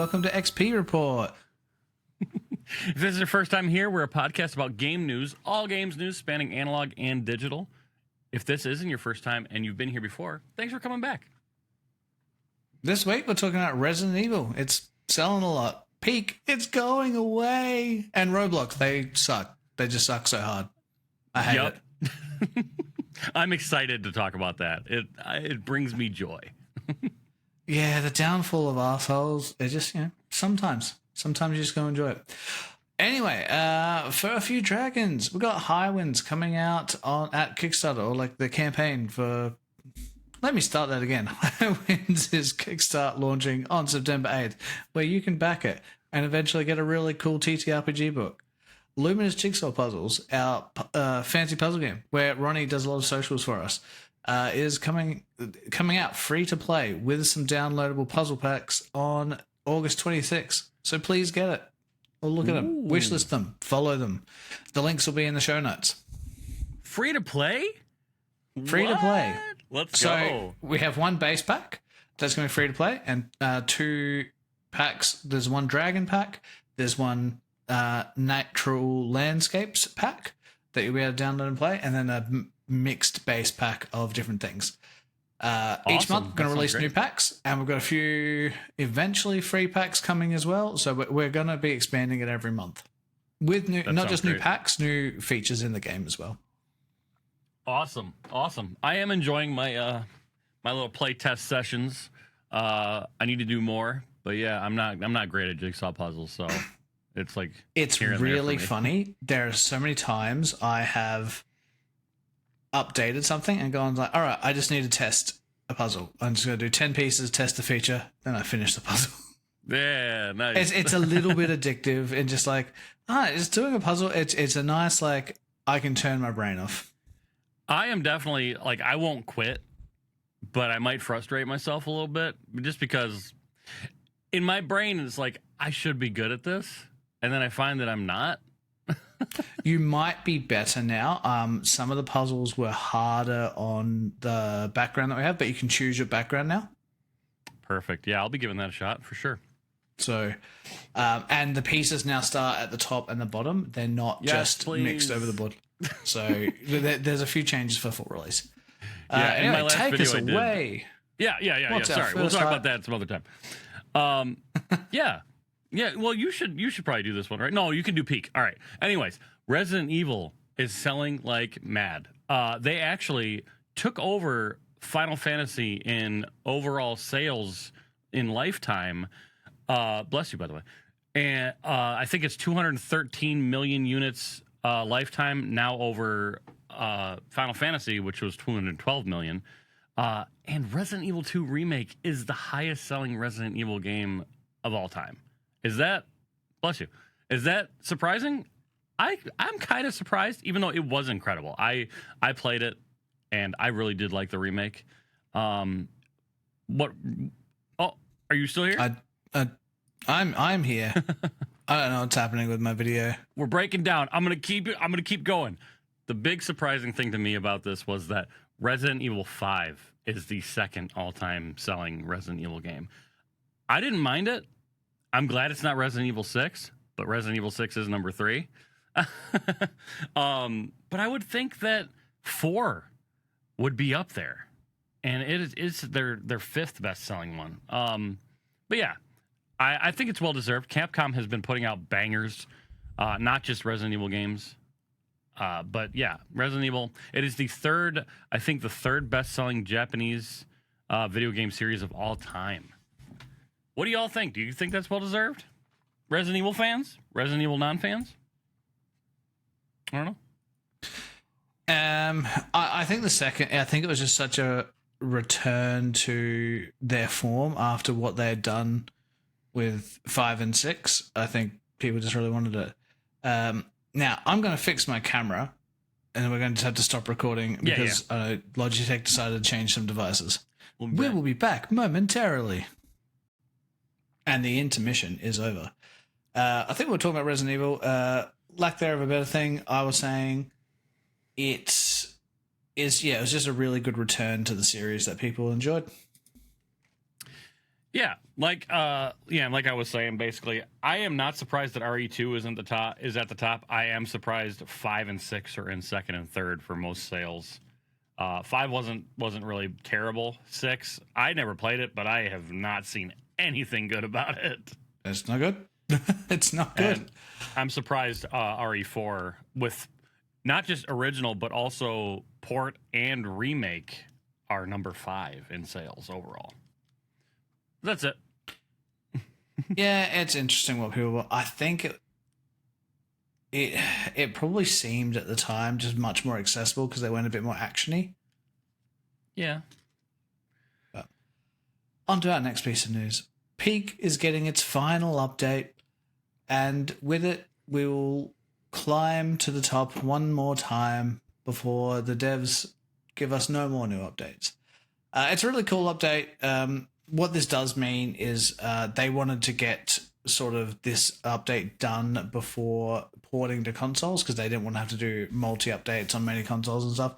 welcome to XPReport. If this is your first time here, we're a podcast about game news, all games news spanning analog and digital. If this isn't your first time and you've been here before, thanks for coming back. This week we're talking about Resident Evil. It's selling a lot. Peak, it's going away. And Roblox, they suck. They just suck so hard. I hate it. I'm excited to talk about that. It brings me joy. Yeah, the downfall of assholes. It just, sometimes you just go enjoy it. Anyway, for a few dragons, we got Highwinds coming out at Kickstarter, or like the campaign for. Let me start that again. Highwinds is Kickstart launching on September 8th, where you can back it and eventually get a really cool TTRPG book. Luminous Jigsaw Puzzles, our fancy puzzle game, where Ronnie does a lot of socials for us, is coming out free to play with some downloadable puzzle packs on August 26th. So please get it. Or look at them, wishlist them, follow them. The links will be in the show notes. Free to play? Free to play. Let's go. So we have one base pack that's going to be free to play, and two packs. There's one dragon pack. There's one natural landscapes pack that you'll be able to download and play, and then a mixed base pack of different things. Each month, we're going to release new packs, and we've got a few eventually free packs coming as well. So we're going to be expanding it every month with new, not just new packs, new features in the game as well. Awesome. I am enjoying my my little play test sessions. I need to do more, but yeah, I'm not great at jigsaw puzzles, so it's like it's really funny. There are so many times I have updated something and gone like, all right, I just need to test a puzzle. I'm just going to do 10 pieces, test the feature, then I finish the puzzle. Yeah, nice. It's a little bit addictive and just like, it's doing a puzzle. It's a nice, like, I can turn my brain off. I am definitely, like, I won't quit, but I might frustrate myself a little bit just because in my brain it's like, I should be good at this, and then I find that I'm not. You might be better now. Some of the puzzles were harder on the background that we have, but you can choose your background now. Perfect. Yeah, I'll be giving that a shot for sure. So, and the pieces now start at the top and the bottom. They're not just mixed over the board. So there's a few changes for full release. In my last take video us away. Yeah. Sorry, we'll talk about that some other time. Yeah, well, you should probably do this one, right? No, you can do Peak. All right. Anyways, Resident Evil is selling like mad. They actually took over Final Fantasy in overall sales in lifetime. Bless you, by the way. And I think it's 213 million units lifetime, now over Final Fantasy, which was 212 million. And Resident Evil 2 Remake is the highest selling Resident Evil game of all time. Is that, bless you, is that surprising? I'm kind of surprised, even though it was incredible. I played it, and I really did like the remake. Are you still here? I'm here. I don't know what's happening with my video. We're breaking down. I'm gonna keep going. The big surprising thing to me about this was that Resident Evil 5 is the second all-time selling Resident Evil game. I didn't mind it. I'm glad it's not Resident Evil 6, but Resident Evil 6 is number 3. But I would think that 4 would be up there, and it's their fifth best-selling one. But yeah, I think it's well-deserved. Capcom has been putting out bangers, not just Resident Evil games. But yeah, Resident Evil, it is the third best-selling Japanese video game series of all time. What do y'all think? Do you think that's well-deserved? Resident Evil fans? Resident Evil non-fans? I don't know. I think I think it was just such a return to their form after what they had done with 5 and 6. I think people just really wanted it. Now, I'm going to fix my camera, and then we're going to have to stop recording because Logitech decided to change some devices. We will be back momentarily. And the intermission is over. I think we're talking about Resident Evil. Lack there of a better thing, I was saying it was just a really good return to the series that people enjoyed. like I was saying, basically, I am not surprised that RE2 is at the top. I am surprised 5 and 6 are in second and third for most sales. 5 wasn't really terrible. 6, I never played it, but I have not seen anything good about it. It's not good. It's not good. And I'm surprised RE4 with not just original but also port and remake are number 5 in sales overall. That's it. Yeah, it's interesting what people. I think it probably seemed at the time just much more accessible because they went a bit more actiony. Yeah. But on to our next piece of news. Peak is getting its final update, and with it, we will climb to the top one more time before the devs give us no more new updates. It's a really cool update. What this does mean is they wanted to get sort of this update done before porting to consoles because they didn't want to have to do multi-updates on many consoles and stuff.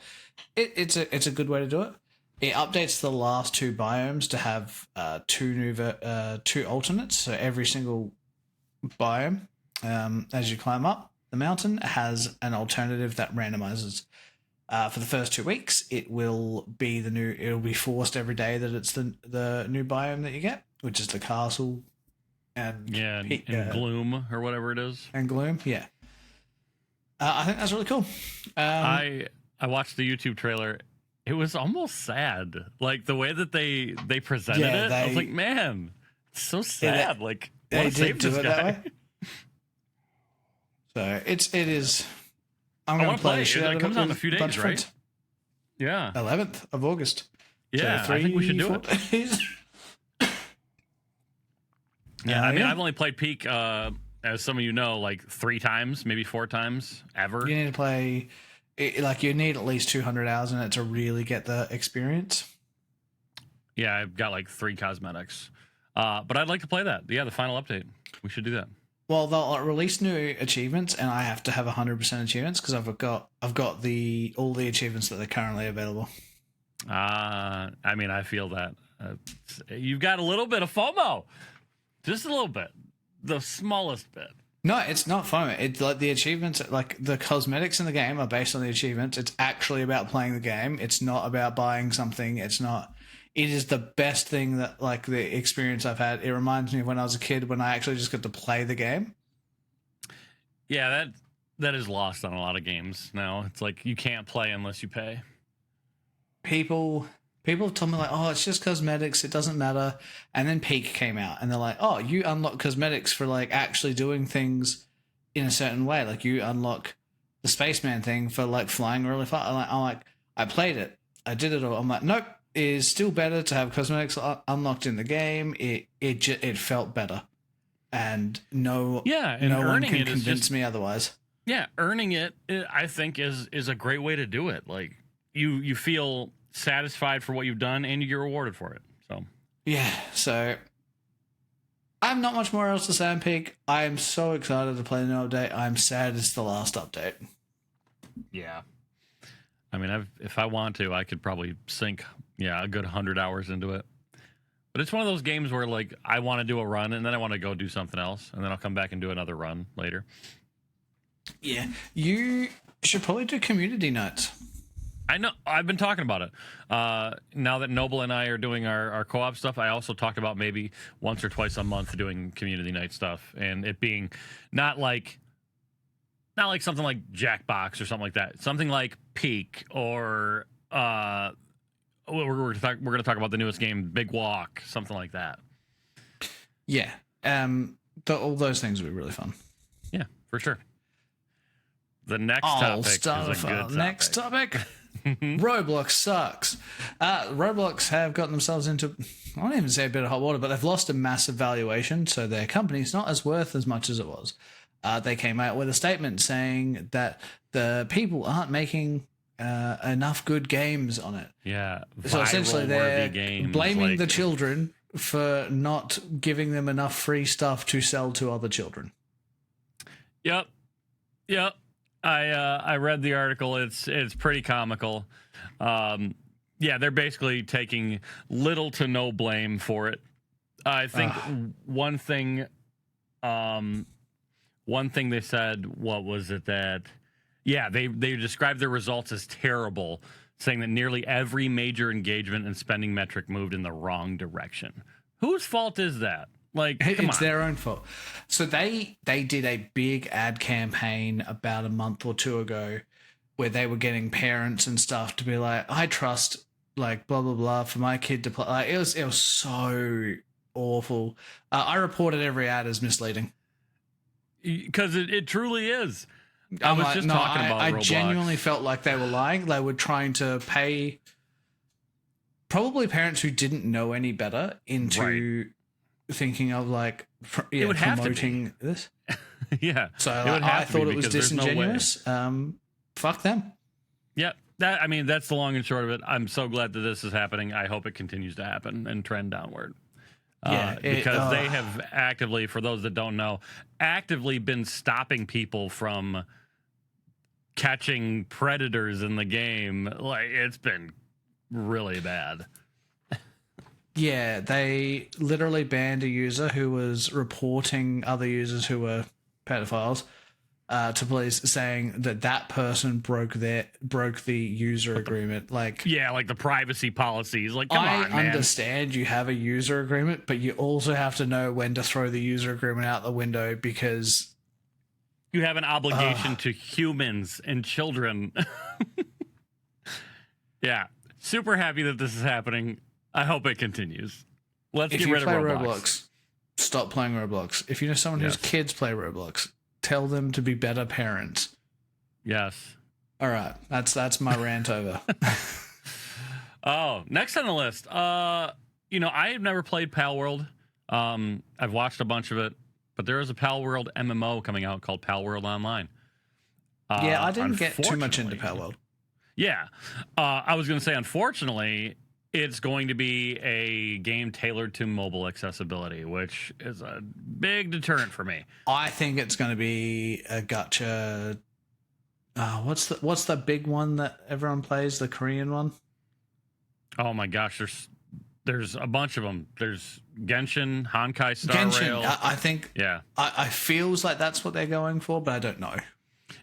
It's a good way to do it. It updates the last 2 biomes to have 2 alternates. So every single biome, as you climb up the mountain, has an alternative that randomizes. For the first 2 weeks, it will be it'll be forced every day that it's the new biome that you get, which is the castle and gloom or whatever it is. And gloom, yeah. I think that's really cool. I watched the YouTube trailer. It was almost sad, like the way that they presented it. I was like, man, it's so sad. Like, they did do it that way. So it is. I'm going to play it. It comes out in a few days, right? Yeah. 11th of August. Yeah, so I think we should do it. Yeah, I mean, I've only played Peak, as some of you know, like 3 times, maybe 4 times ever. You need to play, you need at least 200 hours in it to really get the experience. Yeah, I've got like 3 cosmetics. But I'd like to play that. Yeah, the final update. We should do that. Well, they'll release new achievements, and I have to have 100% achievements because I've got all the achievements that are currently available. I mean, I feel that you've got a little bit of FOMO, just a little bit, the smallest bit. No, it's not FOMO. It's like the achievements, like the cosmetics in the game are based on the achievements. It's actually about playing the game. It's not about buying something. It's not. It is the best thing that, like, the experience I've had. It reminds me of when I was a kid when I actually just got to play the game. Yeah, that is lost on a lot of games now. It's like you can't play unless you pay. People have told me, like, oh, it's just cosmetics, it doesn't matter. And then Peak came out, and they're like, oh, you unlock cosmetics for, like, actually doing things in a certain way. Like, you unlock the spaceman thing for, like, flying really far. I'm like, I played it. I did it all. I'm like, nope. It is still better to have cosmetics unlocked in the game. It felt better, and no one can convince me otherwise. Yeah, earning it, I think, is a great way to do it. Like, you feel satisfied for what you've done, and you get rewarded for it. So yeah, so I have not much more else to say on Peak. I am so excited to play the new update. I'm sad it's the last update. Yeah, I mean, if I want to, I could probably sink a good 100 hours into it. But it's one of those games where, like, I want to do a run, and then I want to go do something else, and then I'll come back and do another run later. Yeah, you should probably do community nights. I know. I've been talking about it. Now that Noble and I are doing our co-op stuff, I also talked about maybe once or twice a month doing community night stuff, and it being not like something like Jackbox or something like that. Something like Peak or we're going to talk about the newest game, Big Walk, something like that. Yeah, all those things would be really fun. Yeah, for sure. The next topic is a good topic. Next topic. Roblox sucks. Roblox have gotten themselves into, I won't even say a bit of hot water, but they've lost a massive valuation, so their company's not as worth as much as it was. They came out with a statement saying that the people aren't making enough good games on it. Yeah, so essentially they're blaming the children for not giving them enough free stuff to sell to other children. Yep. I read the article. It's pretty comical. Yeah, they're basically taking little to no blame for it. I think one thing they said, what was it that? Yeah, they described their results as terrible, saying that nearly every major engagement and spending metric moved in the wrong direction. Whose fault is that? Like, come it's on. their own fault. So they did a big ad campaign about a month or two ago where they were getting parents and stuff to be like, I trust like blah blah blah for my kid to play. Like, it was so awful. I reported every ad as misleading Because it truly is. I was just talking about Roblox. I genuinely felt like they were lying. They were trying to pay probably parents who didn't know any better into thinking of like it would promoting this. Yeah. So I thought it was disingenuous. Fuck them. Yeah. That's the long and short of it. I'm so glad that this is happening. I hope it continues to happen and trend downward. Because they have actively, for those that don't know, actively been stopping people from catching predators in the game. Like, it's been really bad. Yeah, they literally banned a user who was reporting other users who were pedophiles to police, saying that person broke the user agreement. Like, yeah, like the privacy policies. Like, come on, man. I understand you have a user agreement, but you also have to know when to throw the user agreement out the window because you have an obligation to humans and children. Yeah, super happy that this is happening. I hope it continues. Let's get rid of Roblox. Stop playing Roblox. If you know someone whose kids play Roblox, tell them to be better parents. Yes. All right. That's my rant over. Oh, next on the list. I have never played Palworld. I've watched a bunch of it, but there is a Palworld MMO coming out called Palworld Online. Yeah, I didn't get too much into Palworld. Yeah. I was going to say, unfortunately, it's going to be a game tailored to mobile accessibility, which is a big deterrent for me. I think it's going to be a gacha. What's the big one that everyone plays? The Korean one? Oh my gosh, there's a bunch of them. There's Genshin, Honkai Star Rail. I think. Yeah. I feels like that's what they're going for, but I don't know.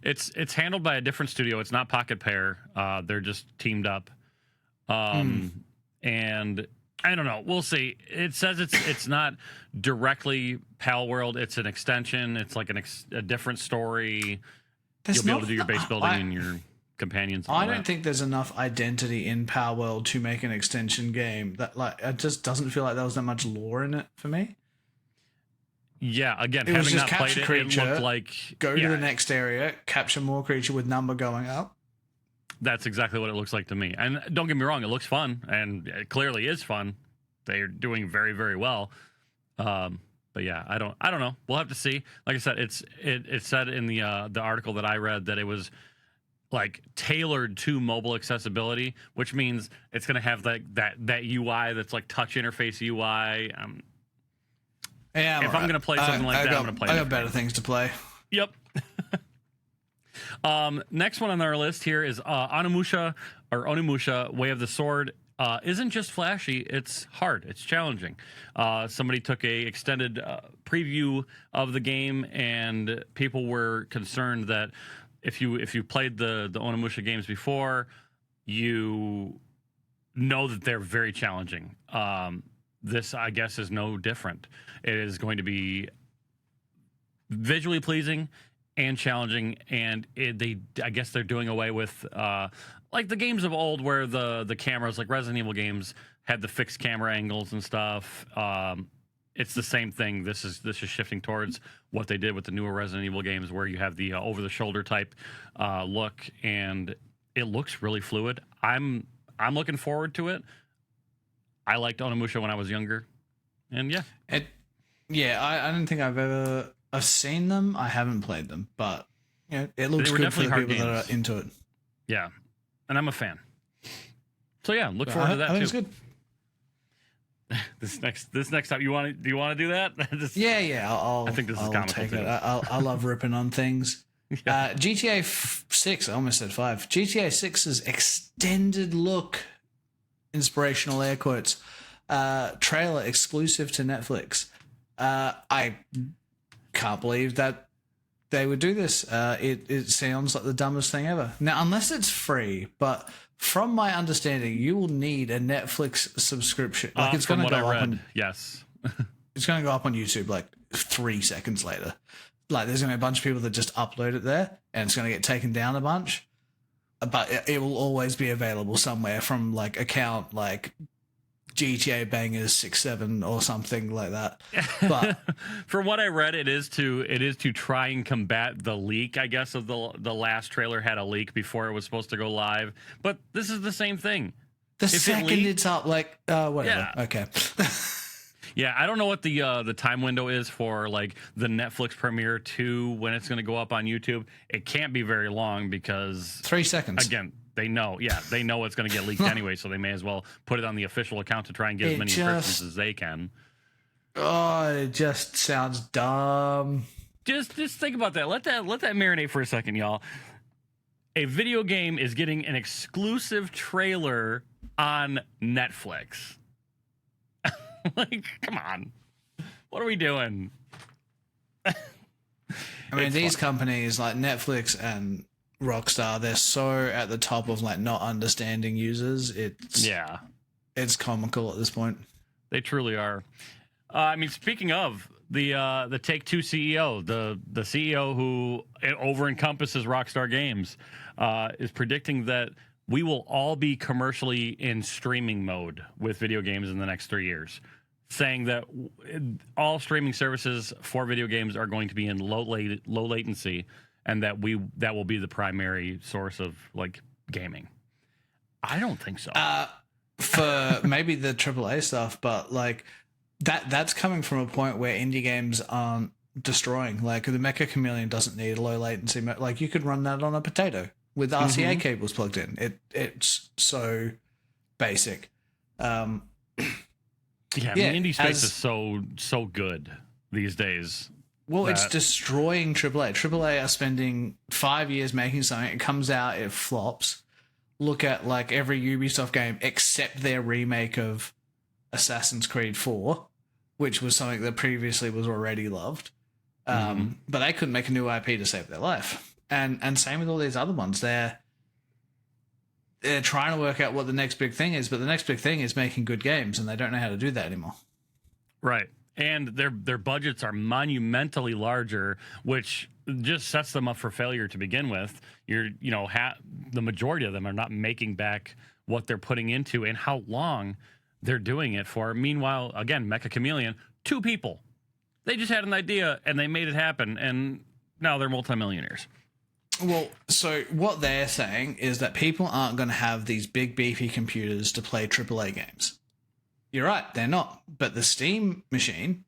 It's handled by a different studio. It's not Pocket Pair. They're just teamed up. And I don't know. We'll see. It says it's not directly Palworld. It's an extension. It's like a different story. You'll be able to do your base building and your companions. And I don't think there's enough identity in Palworld to make an extension game. That it just doesn't feel like there was that much lore in it for me. Yeah, again, it was having just not played creature, it looked like go to the next area, capture more creature with number going up. That's exactly what it looks like to me. And don't get me wrong, it looks fun, and it clearly is fun. They're doing very, very well. But yeah, I don't know. We'll have to see. Like I said, it said in the article that I read that it was like tailored to mobile accessibility, which means it's going to have that UI that's like touch interface UI. Yeah, if I'm going to play something like that, I'm going to play. I got better things to play. Yep. Next one on our list here is Onimusha Way of the Sword. Isn't just flashy, it's hard, it's challenging. Somebody took a extended preview of the game, and people were concerned that if you played the Onimusha games before, you know that they're very challenging. This, I guess, is no different. It is going to be visually pleasing and challenging, and I guess they're doing away with like the games of old where the cameras, like Resident Evil games, had the fixed camera angles and stuff. It's the same thing. This is shifting towards what they did with the newer Resident Evil games, where you have the over the shoulder type look, and it looks really fluid. I'm looking forward to it. I liked Onimusha when I was younger, and yeah, I don't think I've seen them. I haven't played them, but it looks good for the people that are into it. Yeah, and I'm a fan. So yeah, look forward to that too. It's good. This next time, do you want to do that? I think this is comical take too. I love ripping on things. Yeah. GTA 6, I almost said 5. GTA 6's extended look, inspirational air quotes, trailer exclusive to Netflix. I can't believe that they would do this. It sounds like the dumbest thing ever. Now, unless it's free, but from my understanding, you will need a Netflix subscription. Like it's going to go up on, yes. It's going to go up on YouTube like 3 seconds later. Like there's going to be a bunch of people that just upload it there, and it's going to get taken down a bunch. But it will always be available somewhere from like account like GTA Bangers 67 or something like that. But from what I read, it is to try and combat the leak. I guess of the last trailer had a leak before it was supposed to go live. But this is the same thing. The second it's up, like whatever. Yeah. Okay. Yeah, I don't know what the time window is for like the Netflix premiere to when it's going to go up on YouTube. It can't be very long because 3 seconds. Again, they know it's going to get leaked anyway, so they may as well put it on the official account to try and get as many impressions as they can. Oh, it just sounds dumb. Just think about that. Let that marinate for a second, y'all. A video game is getting an exclusive trailer on Netflix. Like, come on. What are we doing? I mean, these companies like Netflix and Rockstar, they're so at the top of like not understanding users. It's comical at this point. They truly are. I mean, speaking of the Take-Two CEO, the CEO who over encompasses Rockstar Games, is predicting that we will all be commercially in streaming mode with video games in the next 3 years, saying that all streaming services for video games are going to be in low latency, and that will be the primary source of like gaming. I don't think so. For maybe the AAA stuff, but like that's coming from a point where indie games aren't destroying. Like the Mecha Chameleon doesn't need a low latency. Like you could run that on a potato with RCA cables plugged in. It's so basic. The indie space is so good these days. Well, it's destroying AAA. AAA are spending 5 years making something. It comes out, it flops. Look at like every Ubisoft game except their remake of Assassin's Creed 4, which was something that previously was already loved. But they couldn't make a new IP to save their life. And same with all these other ones. They're trying to work out what the next big thing is, but the next big thing is making good games, and they don't know how to do that anymore. Right. And their budgets are monumentally larger, which just sets them up for failure to begin with. The majority of them are not making back what they're putting into and how long they're doing it for. Meanwhile, again, Mecha Chameleon, 2 people. They just had an idea and they made it happen, and now they're multimillionaires. Well, so what they're saying is that people aren't going to have these big beefy computers to play AAA games. You're right, they're not. But the Steam machine,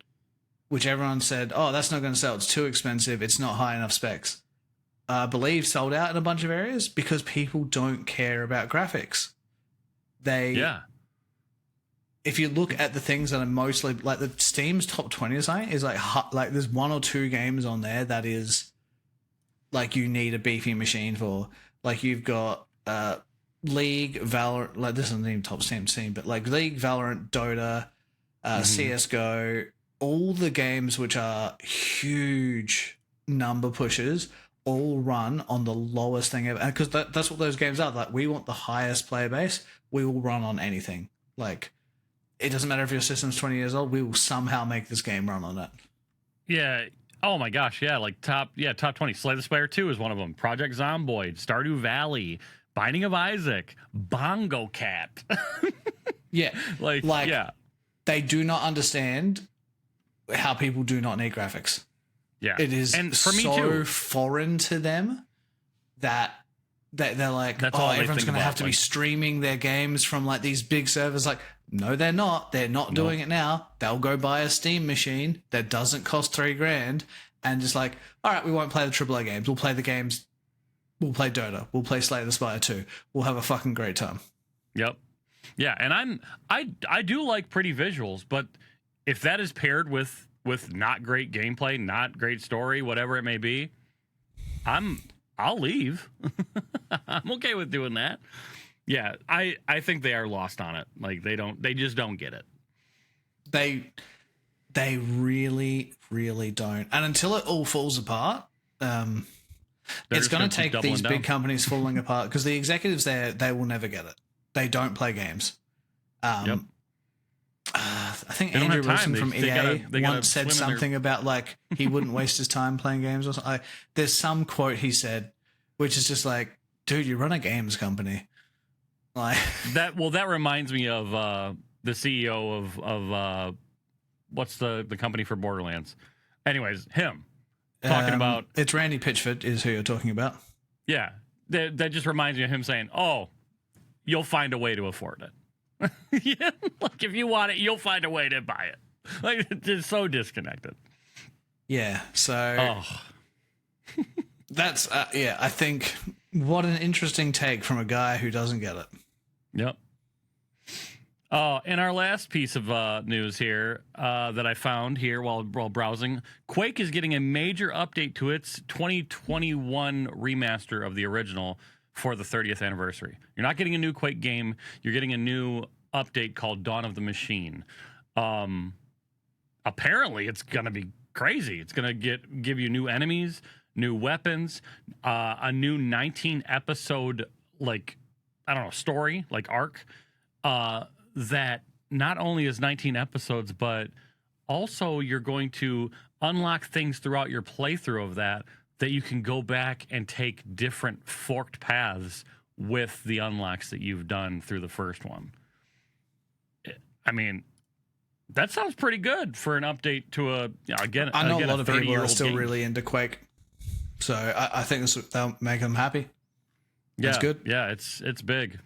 which everyone said, oh, that's not going to sell, it's too expensive, it's not high enough specs, I believe sold out in a bunch of areas because people don't care about graphics. If you look at the things that are mostly, like the Steam's top 20 or something, is like there's 1 or 2 games on there that is like you need a beefy machine for. Like you've got League, Valorant, like this isn't even top Steam, but like League, Valorant, Dota, CSGO, all the games which are huge number pushers all run on the lowest thing ever. Because that's what those games are. Like we want the highest player base. We will run on anything. Like it doesn't matter if your system's 20 years old. We will somehow make this game run on it. Yeah. Oh my gosh. Yeah. Like top 20. Slay the Spire 2 is one of them. Project Zomboid, Stardew Valley, Binding of Isaac, Bongo Cat. Yeah. Like, yeah. They do not understand how people do not need graphics. Yeah. It is and for me so too. foreign to them that they're like, everyone's going to have to be streaming their games from like these big servers. Like, no, they're not. They're not doing it now. They'll go buy a Steam machine that doesn't cost $3,000 and just like, all right, we won't play the AAA games. We'll play the games. We'll play Dota. We'll play Slay the Spire 2. We'll have a fucking great time. Yep. Yeah, and I do like pretty visuals, but if that is paired with not great gameplay, not great story, whatever it may be, I'll leave. I'm okay with doing that. Yeah, I think they are lost on it. Like they just don't get it. They really, really don't. And until it all falls apart, it's going to take these big companies falling apart, because the executives there, they will never get it. They don't play games. Yep. I think Andrew Wilson from EA once said something about like he wouldn't waste his time playing games or something. There's some quote he said, which is just like, dude, you run a games company. Like that. Well, that reminds me of the CEO of what's the company for Borderlands? Anyways, him talking about it's Randy Pitchford is who you're talking about. Yeah, that just reminds me of him saying, "Oh, you'll find a way to afford it. Yeah, like if you want it, you'll find a way to buy it." Like it's so disconnected. Yeah. So that's I think what an interesting take from a guy who doesn't get it. Yep. Oh, and our last piece of news here that I found here while browsing, Quake is getting a major update to its 2021 remaster of the original for the 30th anniversary. You're not getting a new Quake game. You're getting a new update called Dawn of the Machine. Apparently, it's going to be crazy. It's going to give you new enemies, new weapons, a new 19-episode, like, I don't know, story, like arc, that not only is 19 episodes, but also you're going to unlock things throughout your playthrough of that you can go back and take different forked paths with the unlocks that you've done through the first one. I mean, that sounds pretty good for an update to a, again, I know a lot of people are still game. really into Quake, so I think that'll make them happy. That's good. Yeah, it's big.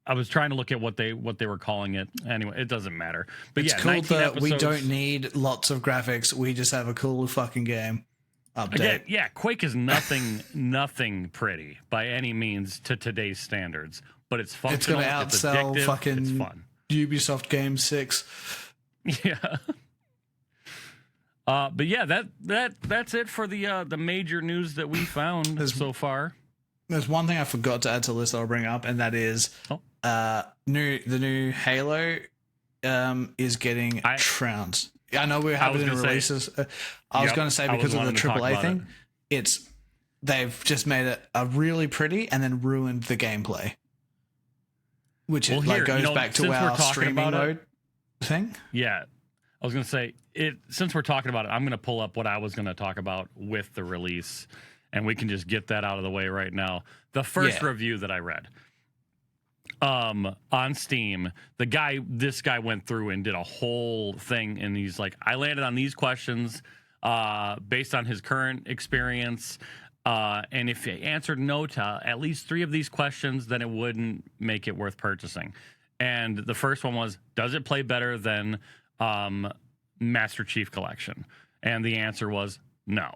I was trying to look at what they were calling it. Anyway, it doesn't matter. But it's cool that we don't need lots of graphics. We just have a cool fucking game. Update. Again, yeah, Quake is nothing pretty by any means to today's standards, but it's functional. It's going to outsell fucking it's fun. Ubisoft Game 6. Yeah. But yeah, that's it for the major news that we found so far. There's one thing I forgot to add to the list I'll bring up, and that is the new Halo is getting trounced. I know we have it in releases. I was going to say because of the AAA thing, they've just made it a really pretty and then ruined the gameplay, which goes back to our streaming mode thing. Yeah, I was going to say since we're talking about it, I'm going to pull up what I was going to talk about with the release. And we can just get that out of the way right now. The first review that I read on Steam, this guy went through and did a whole thing. And he's like, I landed on these questions based on his current experience. And if he answered no to at least 3 of these questions, then it wouldn't make it worth purchasing. And the first one was, does it play better than Master Chief Collection? And the answer was no.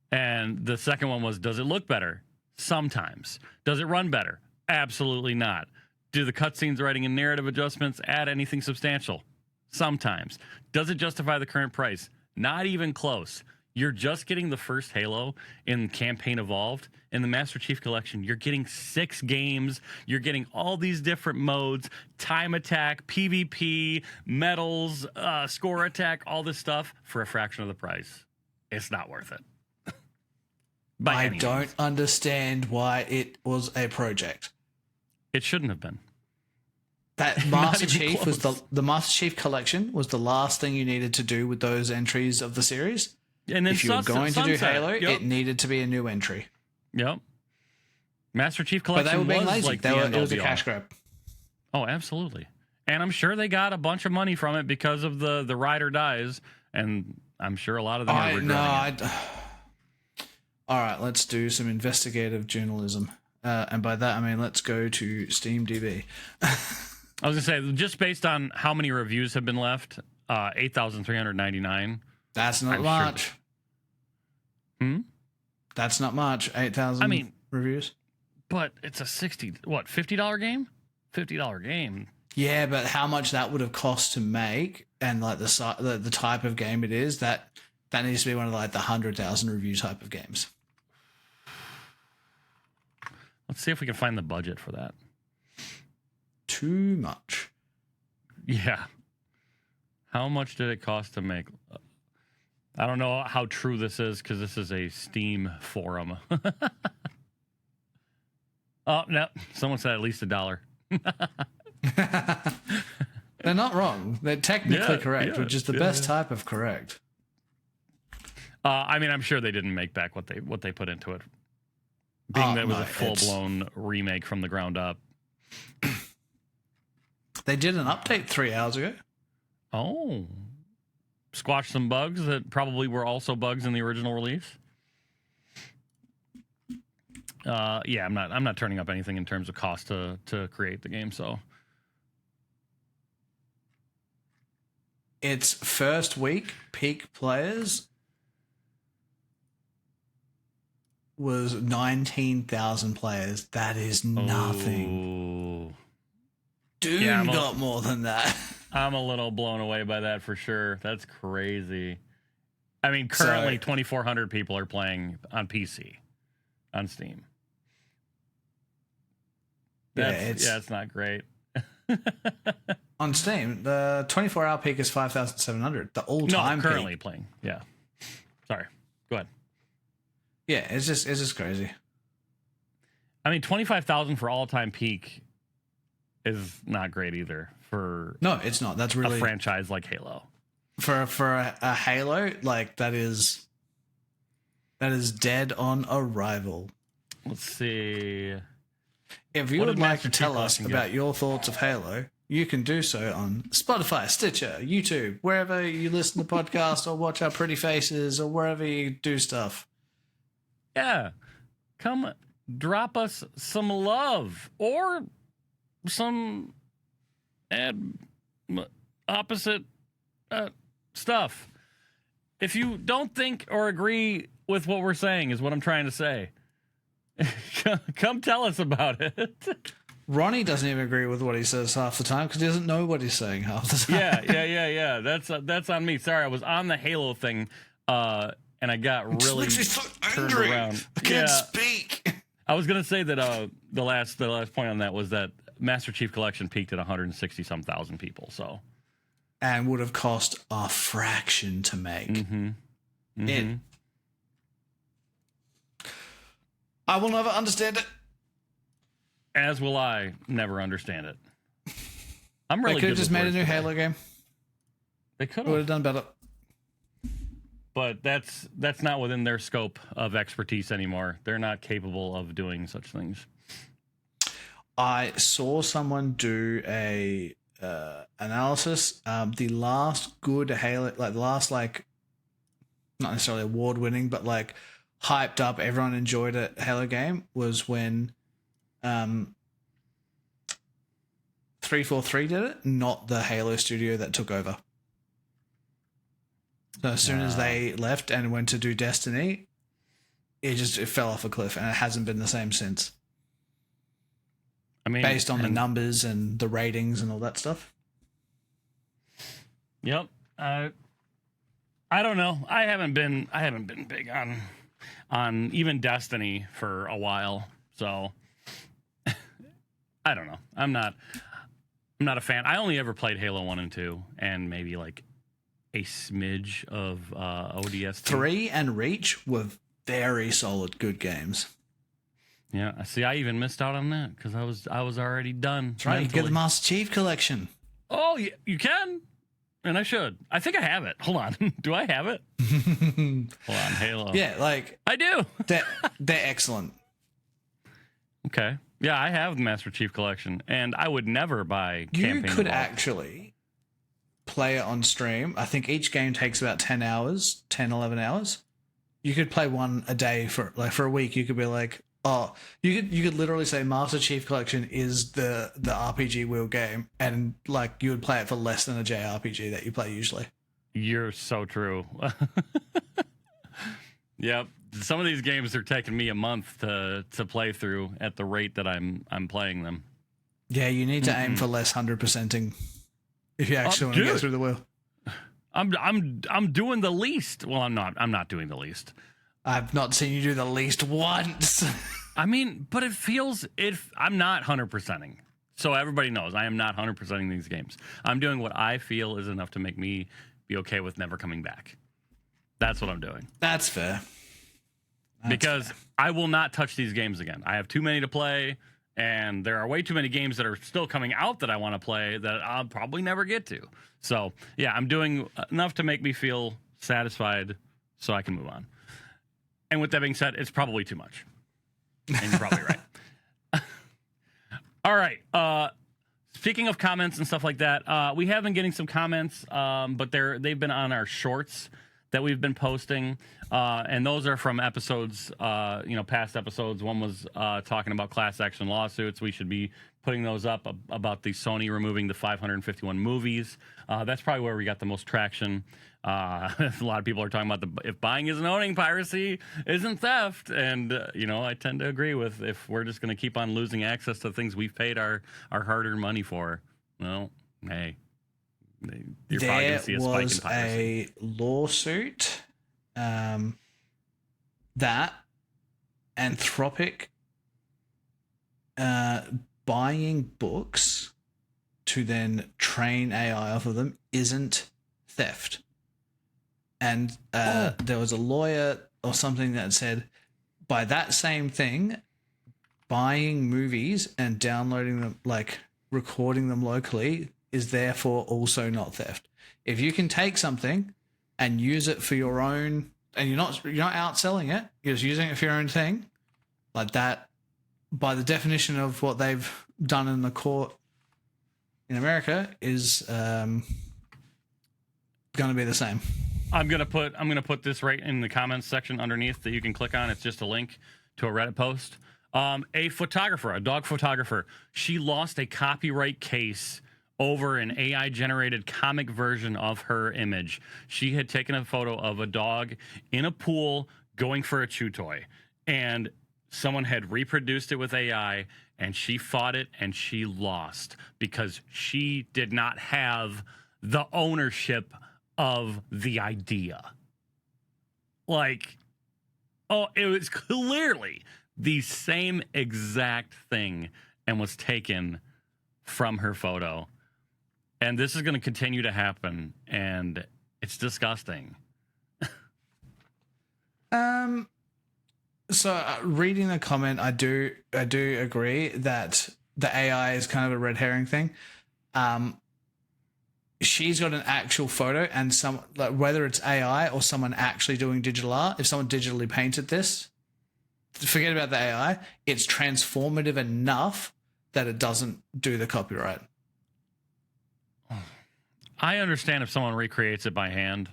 And the second one was, does it look better? Sometimes. Does it run better? Absolutely not. Do the cutscenes, writing, and narrative adjustments add anything substantial? Sometimes. Does it justify the current price? Not even close. You're just getting the first Halo in Campaign Evolved. In the Master Chief Collection, you're getting 6 games. You're getting all these different modes, time attack, PvP, medals, score attack, all this stuff for a fraction of the price. It's not worth it. I don't understand why it was a project. It shouldn't have been. That Master Chief was the Master Chief Collection was the last thing you needed to do with those entries of the series. And then if you were going to do Halo, it needed to be a new entry. Yep. Master Chief Collection, but they were being lazy. Like it was a cash grab. Oh, absolutely. And I'm sure they got a bunch of money from it because of the ride or dies, and I'm sure a lot of them are regretting it. All right, let's do some investigative journalism. And by that, I mean, let's go to SteamDB. I was going to say, just based on how many reviews have been left, 8,399. That's not much. Sure. That's not much. 8,000 reviews. But it's a $50 game? $50 game. Yeah, but how much that would have cost to make and like the type of game it is, that needs to be one of like the 100,000 review type of games. Let's see if we can find the budget for that. Too much. Yeah. How much did it cost to make? I don't know how true this is because this is a Steam forum. Oh, no. Someone said at least $1. They're not wrong. They're technically correct, which is the best type of correct. I mean, I'm sure they didn't make back what they put into it. Being that it was a full-blown remake from the ground up. They did an update 3 hours ago. Oh. Squash some bugs that probably were also bugs in the original release. Yeah, I'm not turning up anything in terms of cost to create the game, so. Its first week, peak players was 19,000 players. That is nothing. Oh. Doom got more than that. I'm a little blown away by that for sure. That's crazy. I mean, currently 2,400 people are playing on PC, on Steam. It's not great. On Steam, the 24-hour peak is 5,700. The all-time currently peak. Playing. Yeah. Sorry. Go ahead. Yeah, it's just crazy. I mean, 25,000 for all-time peak is not great either. No, it's not. That's really a franchise like Halo. For a Halo, like that is dead on arrival. Let's see. If you would like to tell us about your thoughts of Halo, you can do so on Spotify, Stitcher, YouTube, wherever you listen to podcasts or watch our pretty faces or wherever you do stuff. Yeah. Come drop us some love or some opposite stuff. If you don't think or agree with what we're saying is what I'm trying to say. Come tell us about it. Ronnie doesn't even agree with what he says half the time because he doesn't know what he's saying half the time. Yeah. That's on me. Sorry, I was on the Halo thing, and I got really turned around. I can't speak. I was gonna say that the last point on that was that Master Chief Collection peaked at 160-some thousand people. So, and would have cost a fraction to make. I will never understand it. As will I never understand it. I'm really. They could have just made a new Halo game. They could have. Would have done better. But that's not within their scope of expertise anymore. They're not capable of doing such things. I saw someone do a analysis. The last good Halo, like the last not necessarily award winning, but like hyped up, everyone enjoyed it Halo game was when 343 did it, not the Halo studio that took over. So as soon as they left and went to do Destiny, it fell off a cliff, and it hasn't been the same since. I mean, based on the numbers and the ratings and all that stuff. Yep. I don't know. I haven't been big on even Destiny for a while. So I don't know. I'm not a fan. I only ever played Halo 1 and 2 and maybe like a smidge of ODS. 3 and Reach were very solid, good games. Yeah, see, I even missed out on that because I was already done. That's right. You get the Master Chief Collection. Oh, you can, and I should. I think I have it. Hold on, do I have it? Hold on, Halo. Yeah, like I do. They're excellent. Okay, yeah, I have the Master Chief Collection, and I would never buy. You could actually play it on stream. I think each game takes about 10 hours, 10, 11 hours. You could play one a day for a week. You could be like, oh, you could literally say Master Chief Collection is the RPG wheel game, and like you would play it for less than a JRPG that you play usually. You're so true. Yep. Some of these games are taking me a month to play through at the rate that I'm playing them. Yeah, you need to aim for less 100%ing if you actually want to get through the wheel. I'm doing the least. Well, I'm not doing the least. I've not seen you do the least once. I mean, but it feels I'm not 100%ing. so everybody knows, I am not 100%ing these games. I'm doing what I feel is enough to make me be okay with never coming back. That's what I'm doing. That's fair. Because I will not touch these games again. I have too many to play, and there are way too many games that are still coming out that I want to play that I'll probably never get to. So, yeah, I'm doing enough to make me feel satisfied so I can move on. And with that being said, it's probably too much. And you're probably right. All right. Speaking of comments and stuff like that, we have been getting some comments, but they've been on our shorts that we've been posting, and those are from episodes, past episodes. One was talking about class action lawsuits. We should be putting those up about the Sony removing the 551 movies. That's probably where we got the most traction. A lot of people are talking about if buying isn't owning, piracy isn't theft. And, I tend to agree with if we're just going to keep on losing access to things we've paid our hard-earned money for. Well, hey, you're probably going to see a spike in piracy. There was a lawsuit that Anthropic buying books to then train AI off of them isn't theft. And there was a lawyer or something that said, by that same thing, buying movies and downloading them, like recording them locally, is therefore also not theft. If you can take something and use it for your own, and you're not outselling it, you're just using it for your own thing, like that, by the definition of what they've done in the court in America, is going to be the same. I'm gonna put this right in the comments section underneath that you can click on. It's just a link to a Reddit post. A photographer, a dog photographer, she lost a copyright case over an AI-generated comic version of her image. She had taken a photo of a dog in a pool going for a chew toy, and someone had reproduced it with AI, and she fought it, and she lost because she did not have the ownership of the idea. Like, it was clearly the same exact thing and was taken from her photo. And this is going to continue to happen, and it's disgusting. So reading the comment, I do agree that the AI is kind of a red herring thing. She's got an actual photo, and whether it's AI or someone actually doing digital art, if someone digitally painted this, forget about the AI. It's transformative enough that it doesn't do the copyright. I understand if someone recreates it by hand,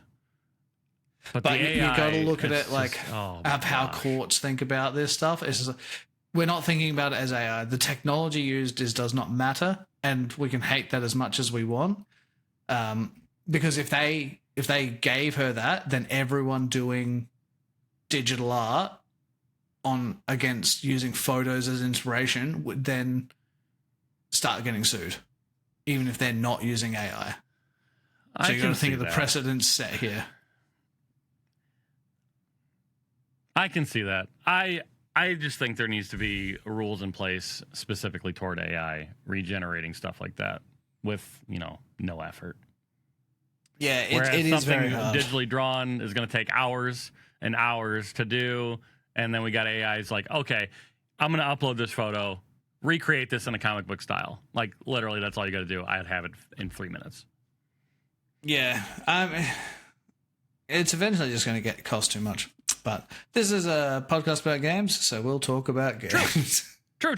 but the AI, you got to look at it like just, how courts think about this stuff. It's just, we're not thinking about it as AI. The technology used does not matter, and we can hate that as much as we want. Because if they gave her that, then everyone doing digital art against using photos as inspiration would then start getting sued, even if they're not using AI. So you got to think of the precedents set here. I can see that. I just think there needs to be rules in place specifically toward AI regenerating stuff like that with, no effort. Yeah, it is very hard. Digitally drawn is going to take hours and hours to do, and then we got AI's like, okay, I'm going to upload this photo, recreate this in a comic book style. Like, literally, that's all you got to do. I'd have it in 3 minutes. Yeah, it's eventually just going to cost too much. But this is a podcast about games, so we'll talk about games. True.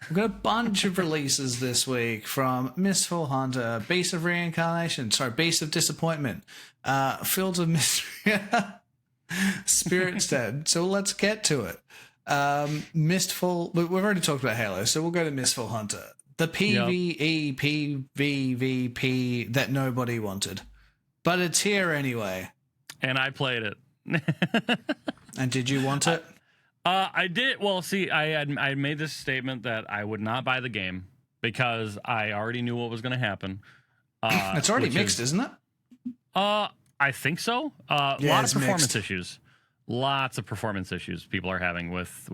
We've got a bunch of releases this week from Mistful Hunter, Beast of Disappointment, Fields of Mystery, Spiritstead. So let's get to it. Mistful, we've already talked about Halo, so we'll go to Mistful Hunter. The PvE PvVP that nobody wanted. But it's here anyway. And I played it. And did you want it? I did. Well, see, I made this statement that I would not buy the game because I already knew what was going to happen. It's already mixed, isn't it? I think so. A lot of performance issues. Lots of performance issues people are having with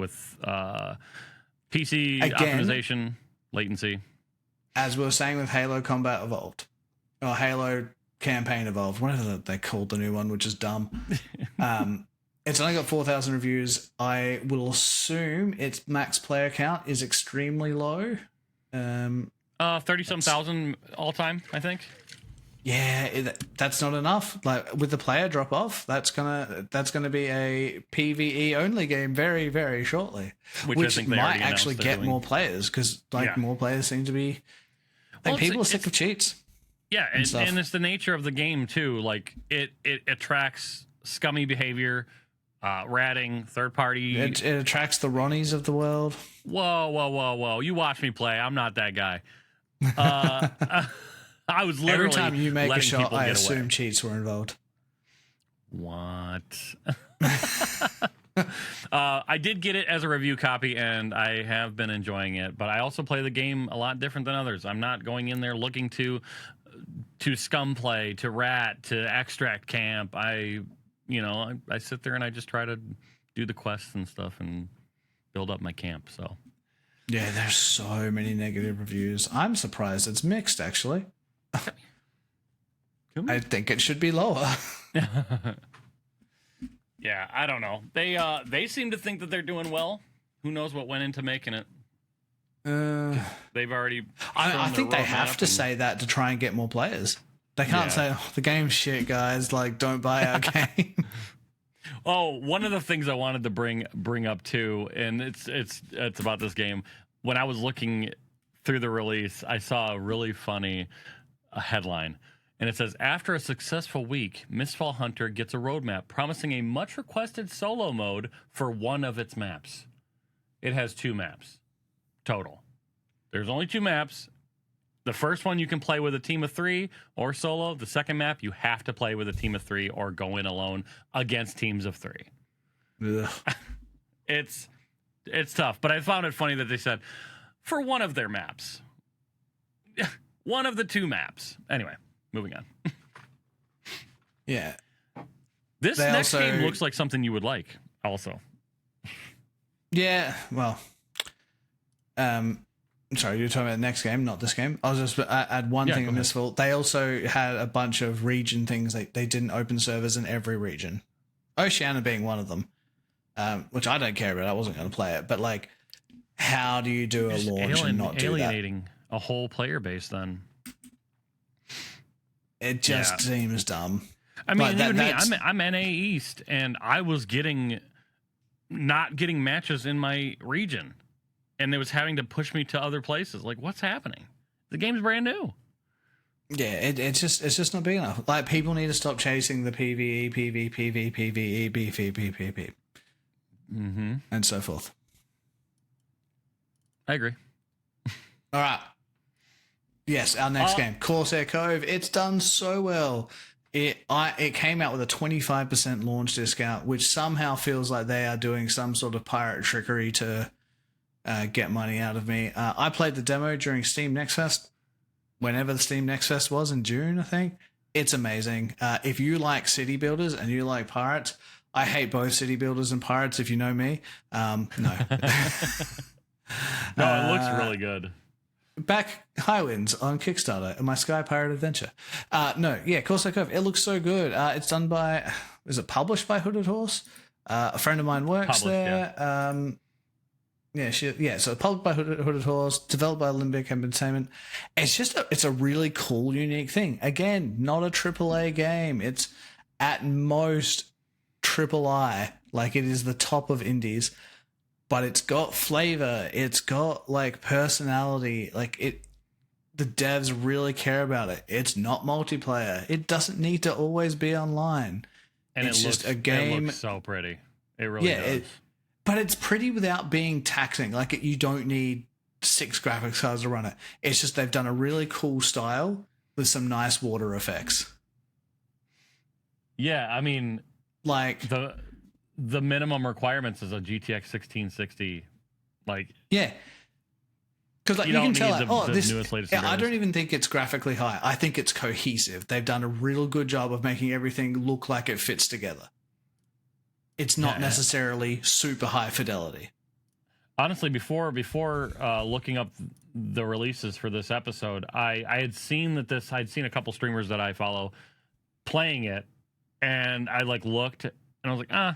PC optimization. latency. As we were saying with Halo Combat Evolved, or Halo Campaign Evolved, whatever they called the new one, which is dumb. It's only got 4,000 reviews. I will assume its max player count is extremely low. 30-some thousand all time, I think. Yeah, that's not enough. Like with the player drop off, that's gonna be a PvE only game very, very shortly, which I think they might actually get doing. more players because more players seem to be. People are sick of cheats. Yeah, and it's the nature of the game too. Like it attracts scummy behavior. Ratting, third party. It attracts the Ronnies of the world. Whoa. You watch me play. I'm not that guy. I was literally every time you make a shot, I assume away. Cheats were involved. What? I did get it as a review copy, and I have been enjoying it. But I also play the game a lot different than others. I'm not going in there looking to scum play, to rat, to extract camp. I sit there and I just try to do the quests and stuff and build up my camp. So, yeah, there's so many negative reviews. I'm surprised it's mixed, actually. I think it should be lower. Yeah, I don't know. They seem to think that they're doing well. Who knows what went into making it? They've already. I think they have to say that to try and get more players. They can't say, oh, the game's shit, guys. Like, don't buy our game. Oh, one of the things I wanted to bring up too, and it's about this game. When I was looking through the release, I saw a really funny headline, and it says, "After a successful week, Mistfall Hunter gets a roadmap promising a much-requested solo mode for one of its maps." It has 2 maps total. There's only 2 maps. The first one you can play with a team of 3 or solo. The second map you have to play with a team of 3 or go in alone against teams of 3. It's tough, but I found it funny that they said for one of their maps. One of the 2 maps. Anyway, moving on. Yeah. This next game looks like something you would like also. Yeah, well, sorry, you're talking about the next game, not this game. I was just add one thing in this fault. They also had a bunch of region things. They didn't open servers in every region. Oceania being one of them, which I don't care about. I wasn't going to play it. But, like, how do you do a launch and not do that? Alienating a whole player base then. It just seems dumb. I mean, even me, I'm NA East, and I was not getting matches in my region. And they was having to push me to other places. Like, what's happening? The game's brand new. Yeah, it's just not big enough. Like, people need to stop chasing the PvE, PvP, PvP, and so forth. I agree. All right. Yes, our next game, Corsair Cove. It's done so well. It came out with a 25% launch discount, which somehow feels like they are doing some sort of pirate trickery to get money out of me. I played the demo during Steam Next Fest, whenever the Steam Next Fest was in June, I think. It's amazing. If you like city builders and you like pirates, I hate both city builders and pirates, if you know me. No. No, it looks really good. Back Highwinds on Kickstarter in my Sky Pirate adventure. Corsair Cove. It looks so good. It's done by, is it published by Hooded Horse? A friend of mine works there. Yeah. So published by Hooded Horse, developed by Limbic Entertainment. It's a really cool, unique thing. Again, not a AAA game. It's at most III. Like, it is the top of indies. But it's got flavor. It's got, like, personality. Like, the devs really care about it. It's not multiplayer. It doesn't need to always be online. And it's just a game. It looks so pretty. It really does. But it's pretty without being taxing. Like, you don't need 6 graphics cards to run it. It's just they've done a really cool style with some nice water effects. Yeah, I mean, like the minimum requirements is a GTX 1660. Like, yeah, because like you can tell, this newest, latest. I don't even think it's graphically high. I think it's cohesive. They've done a real good job of making everything look like it fits together. It's not necessarily super high fidelity. Honestly, before looking up the releases for this episode, I had seen I'd seen a couple streamers that I follow playing it, and I like looked and I was like,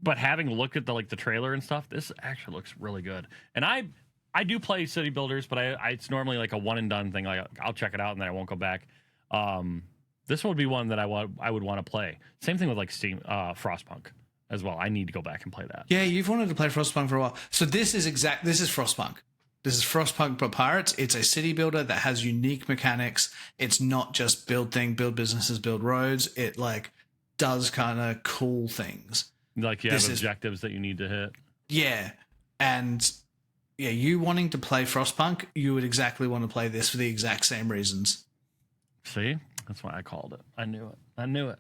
but having looked at the trailer and stuff, this actually looks really good. And I do play city builders, but it's normally like a one and done thing. Like I'll check it out and then I won't go back. This would be one that I would want to play. Same thing with like Steam Frostpunk as well. I need to go back and play that. Yeah, you've wanted to play Frostpunk for a while. So this is Frostpunk. This is Frostpunk but Pirates. It's a city builder that has unique mechanics. It's not just build businesses, build roads. It like does kind of cool things. Like you have objectives that you need to hit. Yeah. And yeah, you wanting to play Frostpunk, you would exactly want to play this for the exact same reasons. See? That's why I called it. I knew it. Anyway,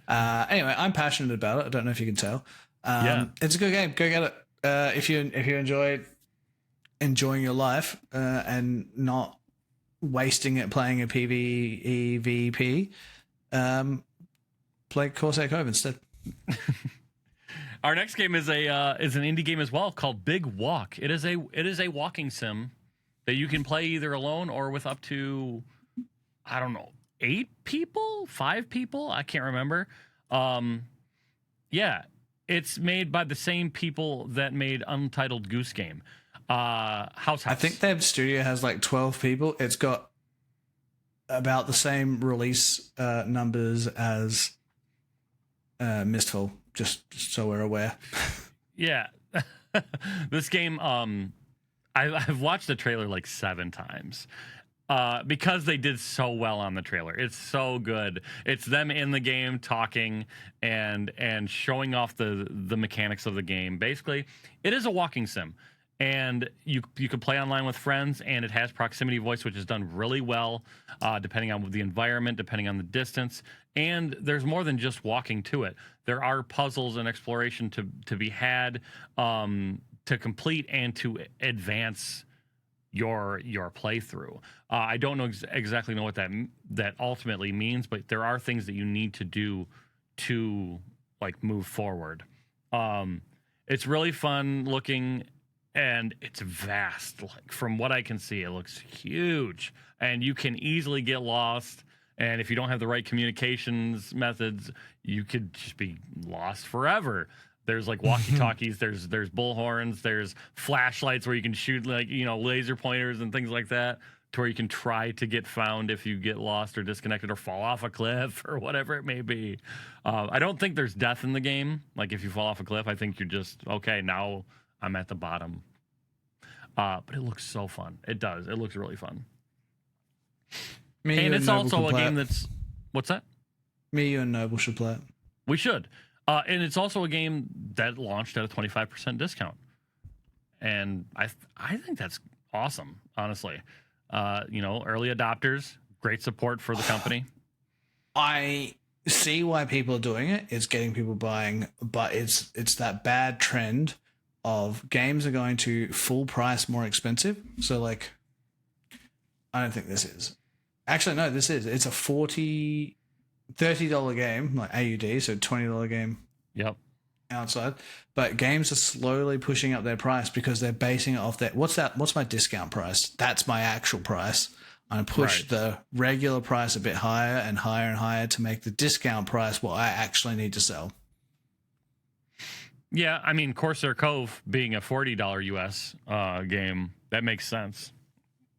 I'm passionate about it. I don't know if you can tell. It's a good game. Go get it. If you enjoy enjoying your life and not wasting it playing a PvEVP, play Corsair Cove instead. Our next game is an indie game as well called Big Walk. It is a walking sim that you can play either alone or with up to, I don't know, 8 people, 5 people, I can't remember. Yeah, it's made by the same people that made Untitled Goose Game. House. I think their studio has like 12 people. It's got about the same release numbers as Mistfall, just so we're aware. Yeah. This game, I've watched the trailer like 7 times. Because they did so well on the trailer. It's so good. It's them in the game talking and showing off the mechanics of the game. Basically, it is a walking sim. And you can play online with friends, and it has proximity voice, which is done really well, depending on the environment, depending on the distance. And there's more than just walking to it. There are puzzles and exploration to be had, to complete and to advance your playthrough. I don't know exactly know what that ultimately means, but there are things that you need to do to like move forward. It's really fun looking, and it's vast. Like from what I can see, it looks huge, and you can easily get lost. And if you don't have the right communications methods, you could just be lost forever. There's like walkie-talkies, there's bullhorns, there's flashlights where you can shoot like, laser pointers and things like that, to where you can try to get found if you get lost or disconnected or fall off a cliff or whatever it may be. I don't think there's death in the game. Like if you fall off a cliff, I think you're just, okay, now I'm at the bottom. But it looks so fun. It does. It looks really fun. And it's also a game that's... What's that? Me, you, and Noble should play it. We should. And it's also a game that launched at a 25% discount. And I think that's awesome, honestly. Early adopters, great support for the company. I see why people are doing it. It's getting people buying, but it's that bad trend of games are going to full price more expensive. So like, I don't think this is. Actually, no, this is. It's a $30 game, like AUD, so $20 game. Yep. Outside, but games are slowly pushing up their price because they're basing it off that. What's my discount price? That's my actual price. I'm gonna push the regular price a bit higher and higher and higher to make the discount price what I actually need to sell. Yeah, I mean, Corsair Cove being a $40 US game, that makes sense.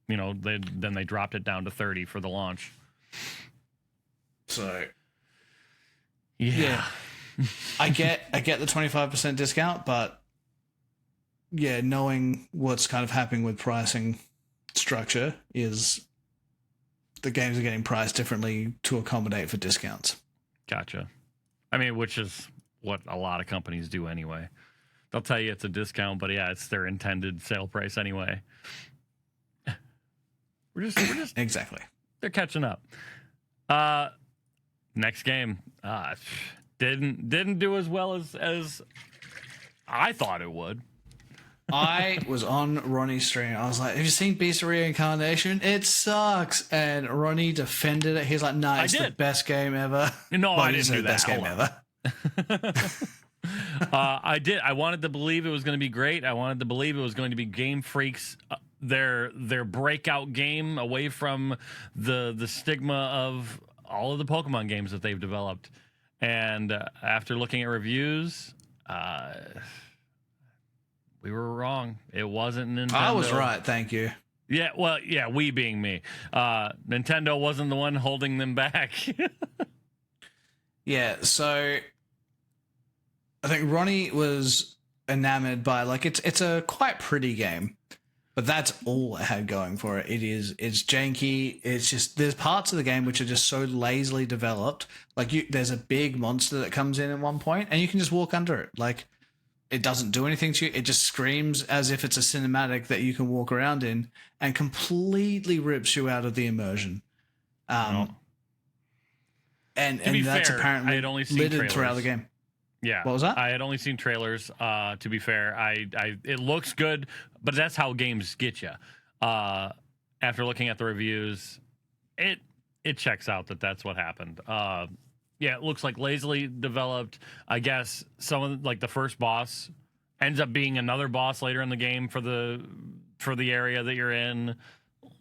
They dropped it down to $30 for the launch. So, yeah. I get the 25% discount, but yeah, knowing what's kind of happening with pricing structure is the games are getting priced differently to accommodate for discounts. Gotcha. I mean, which is what a lot of companies do anyway. They'll tell you it's a discount, but yeah, it's their intended sale price anyway. We're just exactly. They're catching up. Next game. Didn't do as well as I thought it would. I was on Ronnie's stream. I was like, have you seen Beast of Reincarnation? It sucks. And Ronnie defended it. He's like, nah, it's the best game ever. No, well, I didn't do that. Best game ever. I did. I wanted to believe it was going to be great. I wanted to believe it was going to be Game Freak's their breakout game away from the stigma of all of the Pokemon games that they've developed. And after looking at reviews, we were wrong. It wasn't Nintendo. I was right. Thank you. Yeah, well, yeah, we being me. Nintendo wasn't the one holding them back. Yeah, so I think Ronnie was enamored by, like, it's a quite pretty game, but that's all it had going for it. It's janky. It's just, there's parts of the game which are just so lazily developed. Like, there's a big monster that comes in at one point, and you can just walk under it. Like, it doesn't do anything to you. It just screams as if it's a cinematic that you can walk around in, and completely rips you out of the immersion. And that's fair, apparently I had only seen littered trailers throughout the game. Yeah. What was that? I had only seen trailers. To be fair, it looks good, but that's how games get you. After looking at the reviews, it checks out that's what happened. Yeah, it looks like lazily developed. I guess some of like the first boss ends up being another boss later in the game for the area that you're in.